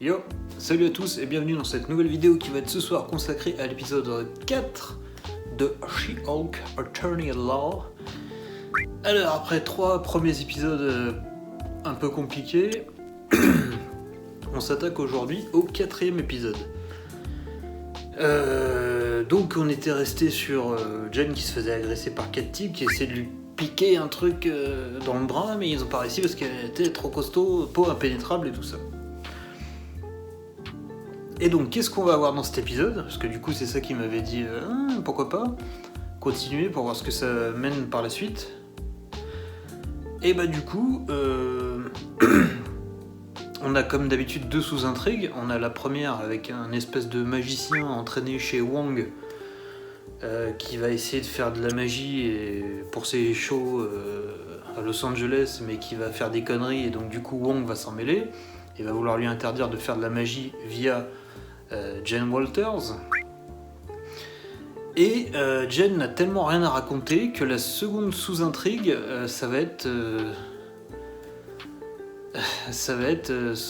Yo, salut à tous et bienvenue dans cette nouvelle vidéo qui va être ce soir consacrée à l'épisode 4 de She-Hulk Attorney at Law. Alors après 3 premiers épisodes un peu compliqués, on s'attaque aujourd'hui au 4e épisode. Donc on était resté sur Jen qui se faisait agresser par Cat Tip, qui essayait de lui piquer un truc dans le bras, mais ils ont pas réussi parce qu'elle était trop costaud, peau impénétrable et tout ça. Et donc qu'est-ce qu'on va avoir dans cet épisode? Parce que du coup c'est ça qui m'avait dit pourquoi pas continuer pour voir ce que ça mène par la suite. Et bah du coup on a comme d'habitude 2 sous-intrigues. On a la première avec un espèce de magicien entraîné chez Wong qui va essayer de faire de la magie pour ses shows à Los Angeles, mais qui va faire des conneries et donc du coup Wong va s'en mêler et va vouloir lui interdire de faire de la magie via Jen Walters. Et Jen n'a tellement rien à raconter que la seconde sous-intrigue ça va être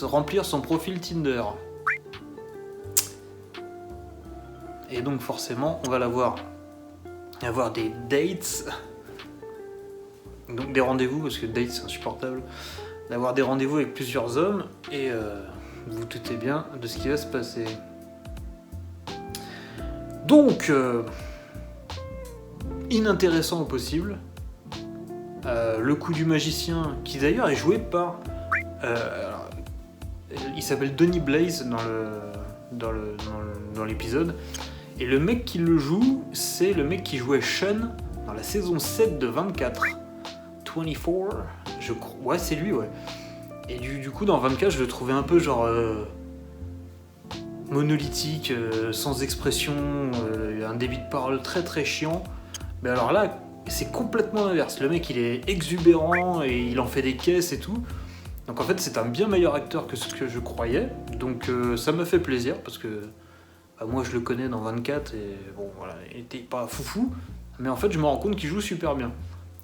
remplir son profil Tinder. Et donc forcément on va avoir des dates, donc des rendez-vous, parce que date c'est insupportable, d'avoir des rendez-vous avec plusieurs hommes, et vous vous doutez bien de ce qui va se passer. Donc inintéressant au possible, le coup du magicien qui d'ailleurs est joué par il s'appelle Donny Blaze dans l'épisode, et le mec qui le joue c'est le mec qui jouait Sean dans la saison 7 de 24, je crois, ouais c'est lui, ouais. Et du coup dans 24 je le trouvais un peu genre monolithique, sans expression, un débit de parole très très chiant. Mais alors là c'est complètement l'inverse, le mec il est exubérant et il en fait des caisses et tout. Donc en fait c'est un bien meilleur acteur que ce que je croyais, donc ça m'a fait plaisir parce que moi je le connais dans 24 et bon voilà, il était pas foufou, mais en fait je me rends compte qu'il joue super bien.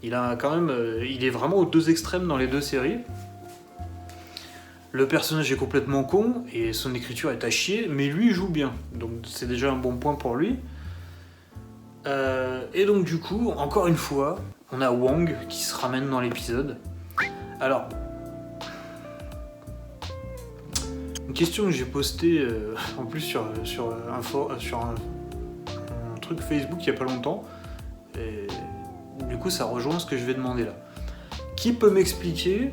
Il a quand même, il est vraiment aux deux extrêmes dans les deux séries. Le personnage est complètement con et son écriture est à chier, mais lui il joue bien, donc c'est déjà un bon point pour lui. Et donc du coup, encore une fois, on a Wong qui se ramène dans l'épisode. Alors, une question que j'ai postée en plus sur un truc Facebook il y a pas longtemps, et du coup ça rejoint ce que je vais demander là. Qui peut m'expliquer,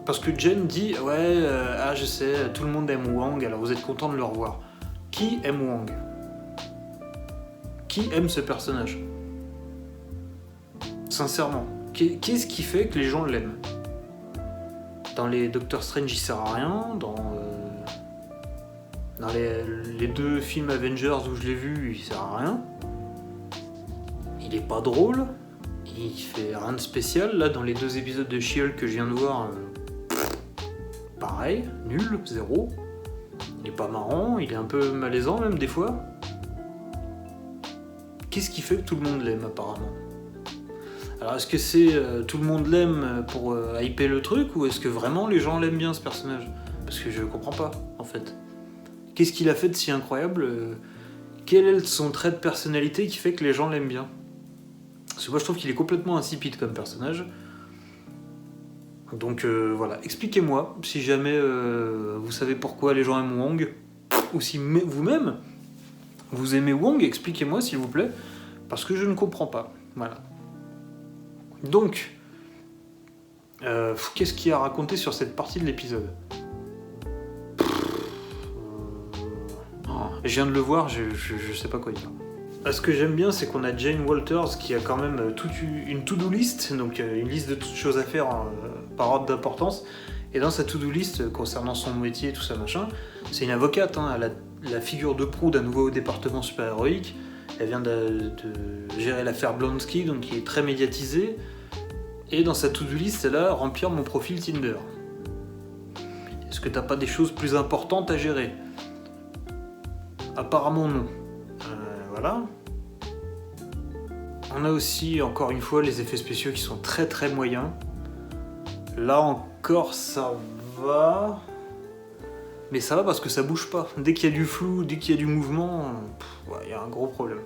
parce que Jen dit ouais je sais, tout le monde aime Wong, alors vous êtes content de le revoir. Qui aime Wong? Qui aime ce personnage? Sincèrement, qu'est-ce qui fait que les gens l'aiment? Dans les Doctor Strange, il sert à rien. Dans les 2 films Avengers où je l'ai vu, il sert à rien. Il est pas drôle. Il fait rien de spécial. Là, dans les 2 épisodes de She-Hulk que je viens de voir, pareil, nul, 0. Il est pas marrant, il est un peu malaisant même des fois. Qu'est-ce qui fait que tout le monde l'aime apparemment? Alors est-ce que c'est tout le monde l'aime pour hyper le truc, ou est-ce que vraiment les gens l'aiment bien ce personnage? Parce que je comprends pas en fait. Qu'est-ce qu'il a fait de si incroyable? Quel est son trait de personnalité qui fait que les gens l'aiment bien? Parce que moi je trouve qu'il est complètement insipide comme personnage. Donc voilà, expliquez-moi si jamais vous savez pourquoi les gens aiment Wong, ou si vous-même vous aimez Wong, expliquez-moi s'il vous plaît, parce que je ne comprends pas. Voilà. Donc, qu'est-ce qu'il y a à raconter sur cette partie de l'épisode? Je viens de le voir, je sais pas quoi dire. Ce que j'aime bien, c'est qu'on a Jane Walters qui a quand même une to-do list, donc une liste de toutes choses à faire par ordre d'importance. Et dans sa to-do list, concernant son métier, tout ça machin, c'est une avocate, elle a la figure de proue d'un nouveau département super-héroïque. Elle vient de gérer l'affaire Blonsky, donc qui est très médiatisée. Et dans sa to-do list, elle a remplir mon profil Tinder. Est-ce que t'as pas des choses plus importantes à gérer? Apparemment non. Voilà. On a aussi, encore une fois, les effets spéciaux qui sont très très moyens. Là encore, ça va. Mais ça va parce que ça bouge pas. Dès qu'il y a du flou, dès qu'il y a du mouvement, il y a un gros problème.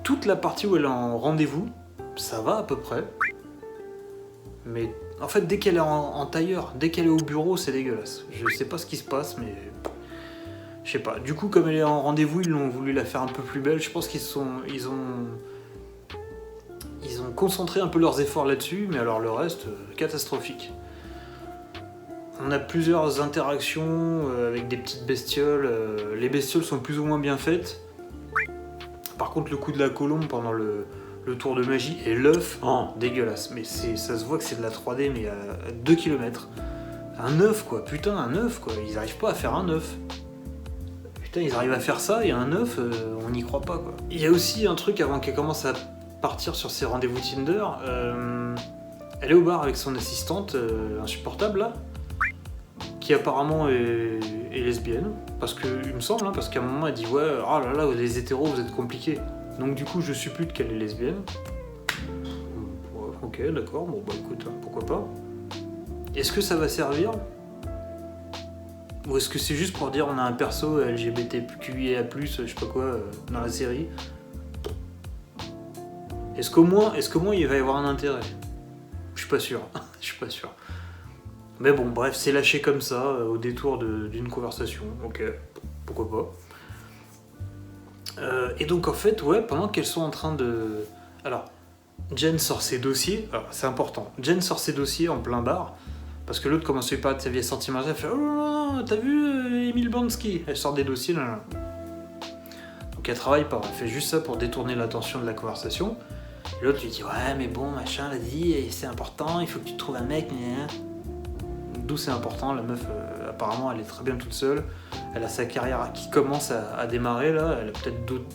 Toute la partie où elle est en rendez-vous, ça va à peu près. Mais en fait, dès qu'elle est en tailleur, dès qu'elle est au bureau, c'est dégueulasse. Je sais pas ce qui se passe, mais je sais pas. Du coup, comme elle est en rendez-vous, ils l'ont voulu la faire un peu plus belle. Je pense qu'ils ont concentré un peu leurs efforts là-dessus, mais alors le reste, catastrophique. On a plusieurs interactions avec des petites bestioles. Les bestioles sont plus ou moins bien faites. Par contre, le coup de la colombe pendant le tour de magie et l'œuf, dégueulasse. Mais ça se voit que c'est de la 3D, mais à 2 km. Un œuf, quoi. Putain, un œuf, quoi. Ils arrivent pas à faire un œuf. Putain, ils arrivent à faire ça et un œuf, on n'y croit pas, quoi. Il y a aussi un truc avant qu'elle commence à partir sur ses rendez-vous Tinder. Elle est au bar avec son assistante insupportable, là, qui apparemment est lesbienne. Parce que, il me semble, parce qu'à un moment, elle dit « Ouais, oh là là, les hétéros, vous êtes compliqués. » Donc du coup, je suppute qu'elle est lesbienne. Ouais, ok, d'accord, bon bah écoute, pourquoi pas. Est-ce que ça va servir ? Ou est-ce que c'est juste pour dire on a un perso LGBTQIA+, je sais pas quoi, dans la série ? Est-ce qu'au moins il va y avoir un intérêt ? Je suis pas sûr, je suis pas sûr. Mais bon, bref, c'est lâché comme ça, au détour d'une conversation, ok, pourquoi pas. Et donc en fait, ouais, pendant qu'elles sont en train de... Alors, Jen sort ses dossiers, alors c'est important, Jen sort ses dossiers en plein bar, parce que l'autre commence à lui parler de sa vieille sentimentale, elle fait « Oh là là, t'as vu Emile Bansky ?» Elle sort des dossiers, là. Donc elle travaille pas, elle fait juste ça pour détourner l'attention de la conversation. Et l'autre lui dit « Ouais, mais bon, machin, vas-y, c'est important, il faut que tu trouves un mec, D'où c'est important, la meuf, apparemment, elle est très bien toute seule. Elle a sa carrière qui commence à démarrer, là. Elle a peut-être d'autres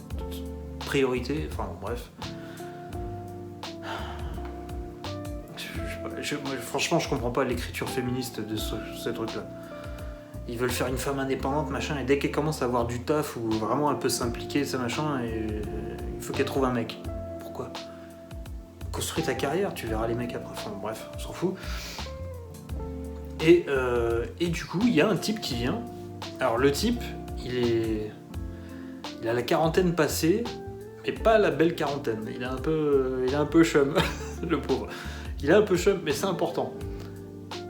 priorités. Enfin, bref. Moi, franchement, je comprends pas l'écriture féministe de ce truc-là. Ils veulent faire une femme indépendante, machin, et dès qu'elle commence à avoir du taf ou vraiment un peu s'impliquer, ça, machin, il faut qu'elle trouve un mec. Pourquoi ? Construis ta carrière, tu verras les mecs après. Enfin, bref, on s'en fout. Et du coup, il y a un type qui vient. Alors le type, il a la quarantaine passée, mais pas la belle quarantaine. Il a un peu chum, le pauvre. Il a un peu chum, mais c'est important.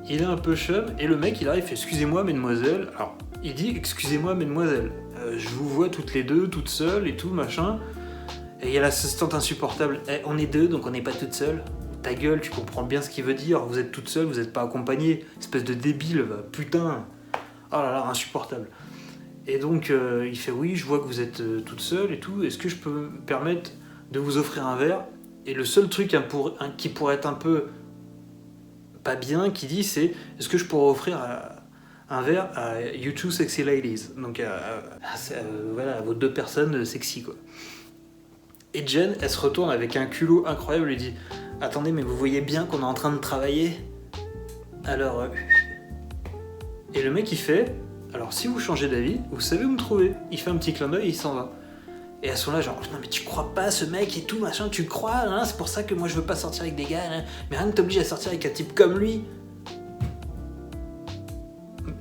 Il a un peu chum, et le mec, il arrive, il fait « Excusez-moi, mesdemoiselles ». Alors, il dit « Excusez-moi, mesdemoiselles, je vous vois toutes les deux, toutes seules et tout, machin. » Et il y a l'assistante insupportable. « On est deux, donc on n'est pas toutes seules. » Ta gueule, tu comprends bien ce qu'il veut dire, vous êtes toute seule, vous n'êtes pas accompagnée, espèce de débile, putain. Oh là là, insupportable. Et donc, il fait, oui, je vois que vous êtes toute seule et tout, est-ce que je peux me permettre de vous offrir un verre ? Et le seul truc qui pourrait être un peu pas bien, qu'il dit, c'est, est-ce que je pourrais offrir un verre à You Two Sexy Ladies ? Donc, voilà, à vos deux personnes sexy, quoi. Et Jen, elle se retourne avec un culot incroyable, elle lui dit, attendez, mais vous voyez bien qu'on est en train de travailler ? Alors... Et le mec, il fait... Alors, si vous changez d'avis, vous savez où me trouver. Il fait un petit clin d'œil et il s'en va. Et elles sont là, genre, non, mais tu crois pas ce mec et tout, machin, tu crois, hein, c'est pour ça que moi je veux pas sortir avec des gars, hein, mais rien ne t'oblige à sortir avec un type comme lui.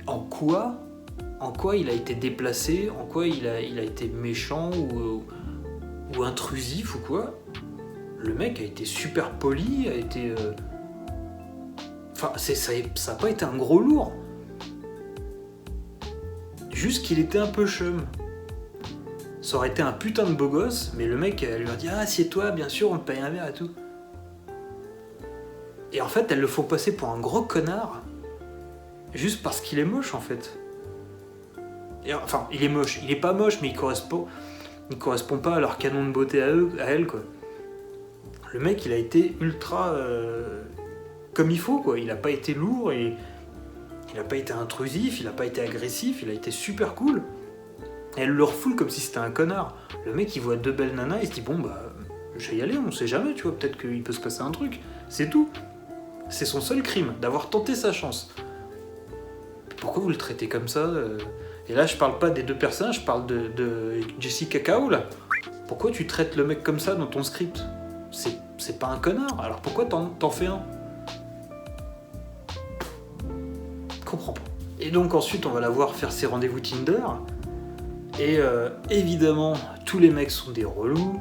En quoi il a été déplacé ? En quoi il a été méchant ou intrusif ou quoi ? Le mec a été super poli, a été... Enfin, ça a pas été un gros lourd. Juste qu'il était un peu chum. Ça aurait été un putain de beau gosse, mais le mec, elle lui a dit « Ah, assieds-toi, bien sûr, on te paye un verre et tout. » Et en fait, elles le font passer pour un gros connard, juste parce qu'il est moche, en fait. Et, enfin, il est moche. Il est pas moche, mais il correspond pas à leur canon de beauté à elle, quoi. Le mec, il a été ultra... comme il faut, quoi. Il a pas été lourd, et il a pas été intrusif, il a pas été agressif, il a été super cool. Et elle le refoule comme si c'était un connard. Le mec, il voit deux belles nanas, il se dit, bon, bah, je vais y aller, on sait jamais, tu vois, peut-être qu'il peut se passer un truc. C'est tout. C'est son seul crime, d'avoir tenté sa chance. Pourquoi vous le traitez comme ça ? Et là, je parle pas des deux personnages, je parle de Jessica Cacao, là. Pourquoi tu traites le mec comme ça dans ton script ? C'est pas un connard, alors pourquoi t'en fais un ? comprends pas. Et donc ensuite, on va la voir faire ses rendez-vous Tinder. Et évidemment, tous les mecs sont des relous,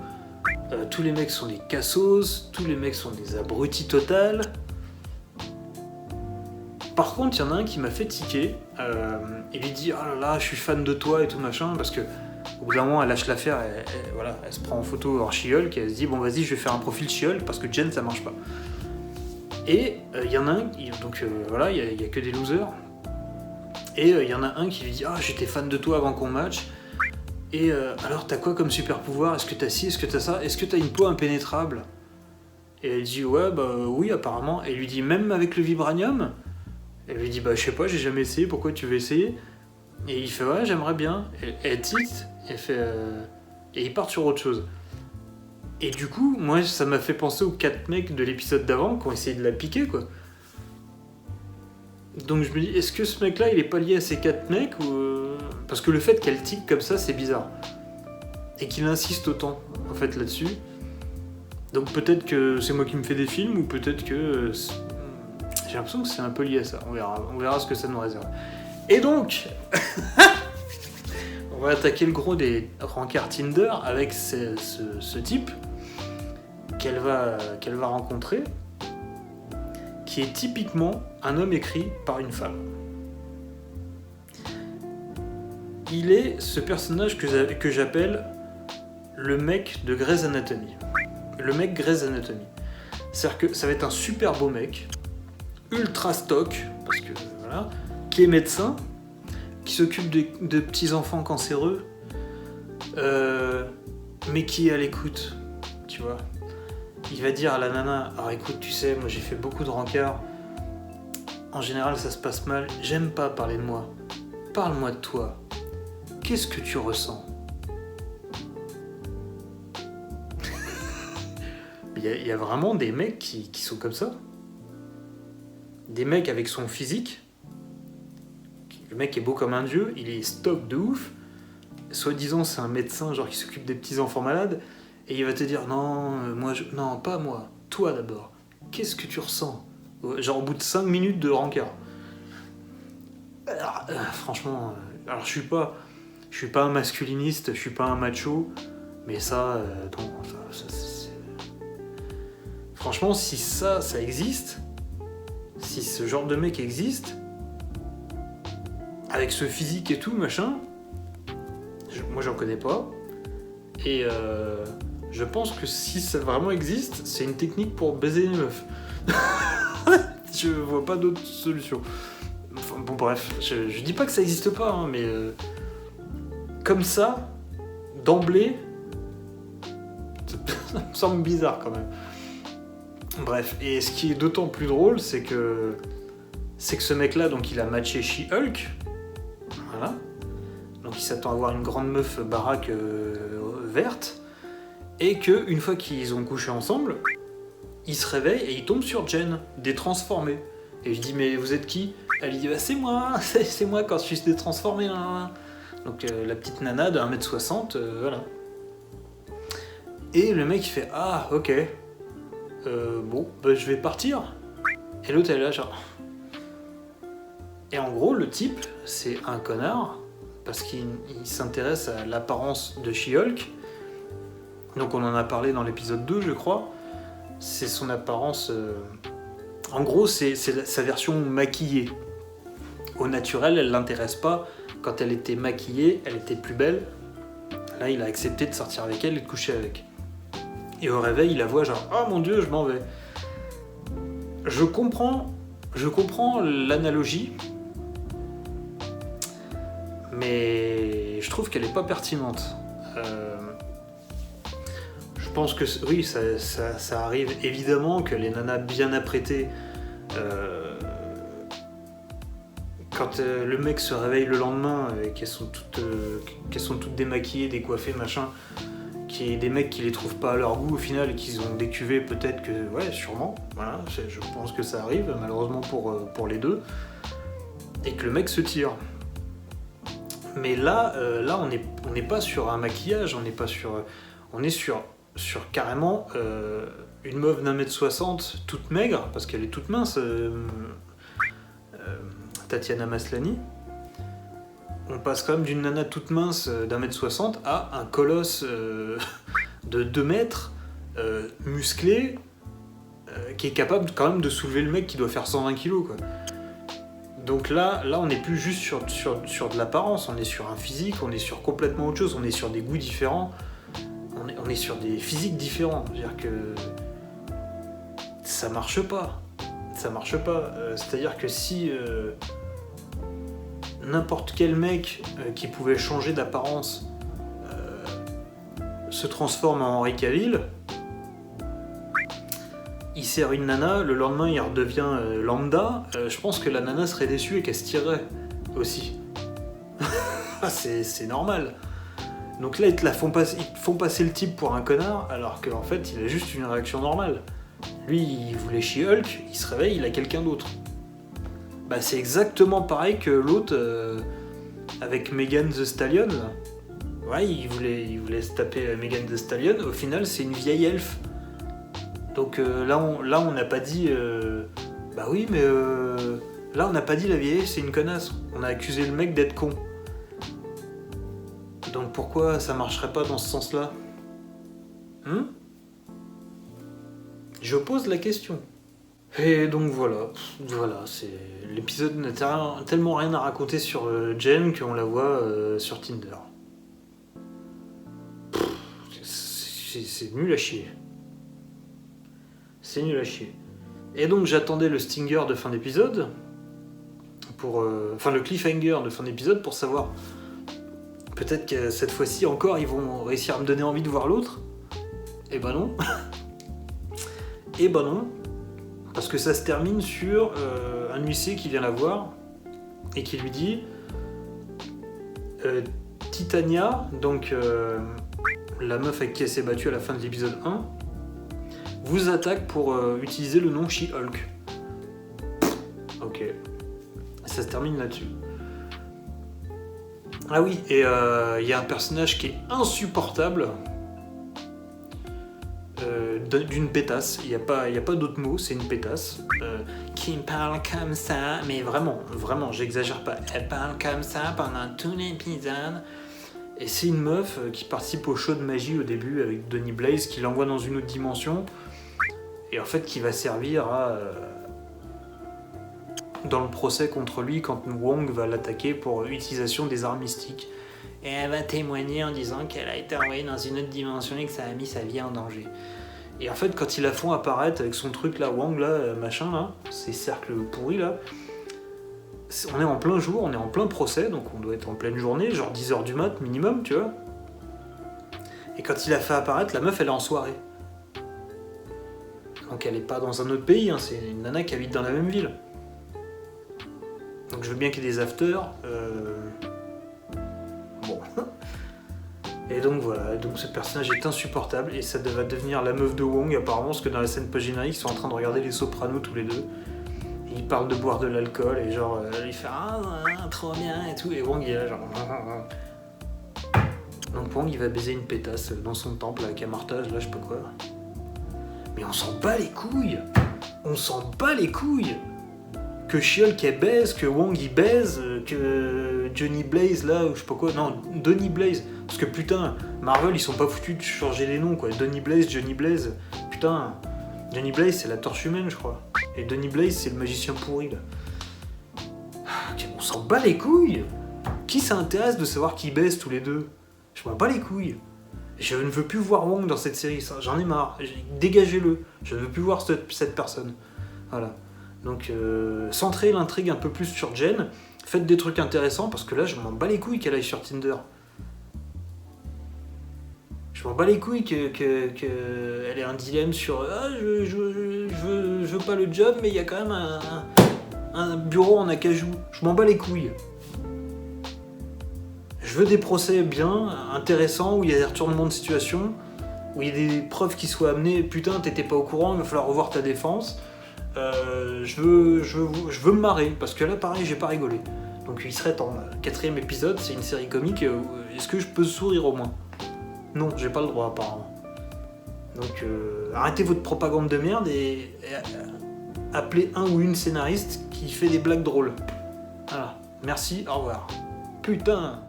tous les mecs sont des cassos, tous les mecs sont des abrutis total. Par contre, il y en a un qui m'a fait tiquer. Il lui dit « Oh là là, je suis fan de toi et tout machin », parce que au bout d'un moment, elle lâche l'affaire, elle se prend en photo hors She-Hulk, et elle se dit « Bon, vas-y, je vais faire un profil She-Hulk, parce que Jen, ça marche pas. » Et il y en a un, donc voilà, il y a que des losers. Et il y en a un qui lui dit « Ah, j'étais fan de toi avant qu'on match. Et alors, t'as quoi comme super pouvoir? Est-ce que t'as ci? Est-ce que t'as ça? Est-ce que t'as une peau impénétrable ?» Et elle dit « Ouais, bah oui, apparemment. » Et il lui dit « Même avec le vibranium ?» Elle lui dit « Bah, je sais pas, j'ai jamais essayé, pourquoi tu veux essayer ?» Et il fait « Ouais, j'aimerais bien. » Et elle tilte, et ils partent sur autre chose. Et du coup, moi, ça m'a fait penser aux 4 mecs de l'épisode d'avant qui ont essayé de la piquer, quoi. Donc je me dis, est-ce que ce mec-là, il est pas lié à ces 4 mecs ou... Parce que le fait qu'elle tique comme ça, c'est bizarre. Et qu'il insiste autant, en fait, là-dessus. Donc peut-être que c'est moi qui me fais des films, ou peut-être que... J'ai l'impression que c'est un peu lié à ça. On verra ce que ça nous réserve. Et donc... on va attaquer le gros des rencarts Tinder avec ce type qu'elle va rencontrer, qui est typiquement un homme écrit par une femme. Il est ce personnage que j'appelle le mec de Grey's Anatomy. Le mec Grey's Anatomy. C'est-à-dire que ça va être un super beau mec, ultra stock, parce que voilà, qui est médecin, qui s'occupe de petits enfants cancéreux, mais qui est à l'écoute, tu vois. Il va dire à la nana, alors écoute, tu sais, moi j'ai fait beaucoup de rencarts, en général ça se passe mal, j'aime pas parler de moi, parle-moi de toi, qu'est-ce que tu ressens? Il y a vraiment des mecs qui sont comme ça, des mecs avec son physique. Le mec est beau comme un dieu, il est stock de ouf, soi-disant c'est un médecin genre qui s'occupe des petits enfants malades, et il va te dire non, non, pas moi, toi d'abord, qu'est-ce que tu ressens? Genre au bout de 5 minutes de rencard. Alors, franchement, alors je suis pas un masculiniste, je suis pas un macho, mais ça, non, ça c'est... Franchement, si ça existe, si ce genre de mec existe, avec ce physique et tout, machin, moi j'en connais pas, et je pense que si ça vraiment existe, c'est une technique pour baiser les meufs. Je vois pas d'autre solution. Enfin, bon bref, je dis pas que ça existe pas, hein, mais comme ça, d'emblée, ça me semble bizarre quand même. Bref, et ce qui est d'autant plus drôle, c'est que ce mec-là, donc il a matché She-Hulk, voilà. Donc il s'attend à avoir une grande meuf baraque verte, et que une fois qu'ils ont couché ensemble, il se réveille et il tombe sur Jen, détransformée. Et je dis mais vous êtes qui? Elle dit bah c'est moi quand je suis détransformée. Donc la petite nana de 1m60, voilà. Et le mec il fait ah ok, bon bah je vais partir. Et l'autre elle est là genre... Et en gros le type c'est un connard, parce qu'il s'intéresse à l'apparence de She-Hulk. Donc on en a parlé dans l'épisode 2 je crois. C'est son apparence... En gros c'est sa version maquillée. Au naturel elle l'intéresse pas. Quand elle était maquillée, elle était plus belle. Là il a accepté de sortir avec elle et de coucher avec. Et au réveil il la voit genre oh mon dieu je m'en vais. Je comprends l'analogie, mais je trouve qu'elle est pas pertinente. Je pense que oui, ça arrive évidemment que les nanas bien apprêtées, quand le mec se réveille le lendemain et qu'elles sont toutes démaquillées, décoiffées, machin, qu'il y ait des mecs qui les trouvent pas à leur goût au final et qu'ils ont décuvé, peut-être que ouais, sûrement, voilà, je pense que ça arrive malheureusement pour les deux, et que le mec se tire. Mais là on n'est pas sur un maquillage, on est sur carrément une meuf d'1m60 toute maigre, parce qu'elle est toute mince. Tatiana Maslany. On passe quand même d'une nana toute mince d'1m60 à un colosse de 2 mètres, musclé, qui est capable quand même de soulever le mec qui doit faire 120 kilos, quoi. Donc là, on n'est plus juste sur de l'apparence, on est sur un physique, on est sur complètement autre chose, on est sur des goûts différents, on est sur des physiques différents. C'est-à-dire que ça marche pas. C'est-à-dire que si n'importe quel mec qui pouvait changer d'apparence se transforme en Henry Cavill, il sert une nana, le lendemain il redevient lambda, je pense que la nana serait déçue et qu'elle se tirerait aussi. c'est normal. Donc là, ils te font passer le type pour un connard, alors qu'en fait, il a juste une réaction normale. Lui, il voulait She-Hulk, il se réveille, il a quelqu'un d'autre. Bah, c'est exactement pareil que l'autre avec Megan Thee Stallion. Ouais, il voulait se taper Megan Thee Stallion, au final, c'est une vieille elfe. Donc là, on n'a pas dit... bah oui, mais là, on n'a pas dit la vieille elfe, c'est une connasse. On a accusé le mec d'être con. Donc pourquoi ça marcherait pas dans ce sens-là ? Je pose la question. Et donc voilà, c'est... l'épisode n'a tellement rien à raconter sur Jen qu'on la voit sur Tinder. C'est nul à chier. C'est nul à chier. Et donc j'attendais le stinger de fin d'épisode, le cliffhanger de fin d'épisode pour savoir... Peut-être que cette fois-ci encore, ils vont réussir à me donner envie de voir l'autre. Eh ben non. Parce que ça se termine sur un huissier qui vient la voir et qui lui dit Titania, donc la meuf avec qui elle s'est battue à la fin de l'épisode 1, vous attaque pour utiliser le nom She-Hulk. Ok. Ça se termine là-dessus. Ah oui, et il y a un personnage qui est insupportable, d'une pétasse, il n'y a pas d'autre mot, c'est une pétasse, qui parle comme ça, mais vraiment, j'exagère pas, elle parle comme ça pendant tout l'épisode, et c'est une meuf qui participe au show de magie au début avec Donny Blaze, qui l'envoie dans une autre dimension, et en fait qui va servir à... dans le procès contre lui quand Wong va l'attaquer pour utilisation des arts mystiques. Et elle va témoigner en disant qu'elle a été envoyée dans une autre dimension et que ça a mis sa vie en danger. Et en fait, quand ils la font apparaître avec son truc là, Wong là, machin là, ces cercles pourris là, on est en plein jour, on est en plein procès, donc on doit être en pleine journée, genre 10h du mat minimum, tu vois. Et quand il la fait apparaître, la meuf elle est en soirée. Donc elle est pas dans un autre pays, hein, c'est une nana qui habite dans la même ville. Donc je veux bien qu'il y ait des afters. Bon. Et donc voilà, donc ce personnage est insupportable et ça va devenir la meuf de Wong apparemment, parce que dans la scène post-générique, ils sont en train de regarder les Sopranos tous les deux. Et ils parlent de boire de l'alcool et genre, il fait trop bien et tout, et Wong il est là genre... Donc Wong il va baiser une pétasse dans son temple avec un martage, là je sais pas quoi. Mais on s'en bat les couilles. Que She-Hulk elle baise, que Wong il baise, que Johnny Blaze là, ou je sais pas quoi, non, Donny Blaze, parce que putain, Marvel ils sont pas foutus de changer les noms quoi, Donny Blaze, Johnny Blaze, putain, Johnny Blaze c'est la torche humaine je crois, et Donny Blaze c'est le magicien pourri là. On s'en bat les couilles. Qui ça intéresse de savoir qui baise tous les deux? Je m'en bats les couilles. Je ne veux plus voir Wong dans cette série, j'en ai marre, dégagez-le, je ne veux plus voir cette personne, voilà. Donc, centrez l'intrigue un peu plus sur Jen, faites des trucs intéressants, parce que là, je m'en bats les couilles qu'elle aille sur Tinder. Je m'en bats les couilles qu'elle ait un dilemme sur je veux pas le job, mais il y a quand même un bureau en acajou. Je m'en bats les couilles. Je veux des procès bien, intéressants, où il y a des retournements de situation, où il y a des preuves qui soient amenées. Putain, t'étais pas au courant, il va falloir revoir ta défense. Je veux me marrer, parce que là pareil j'ai pas rigolé. Donc il serait temps. 4e épisode, c'est une série comique, est-ce que je peux sourire au moins? Non, j'ai pas le droit apparemment. Donc arrêtez votre propagande de merde et appelez un ou une scénariste qui fait des blagues drôles. Merci, au revoir. Putain.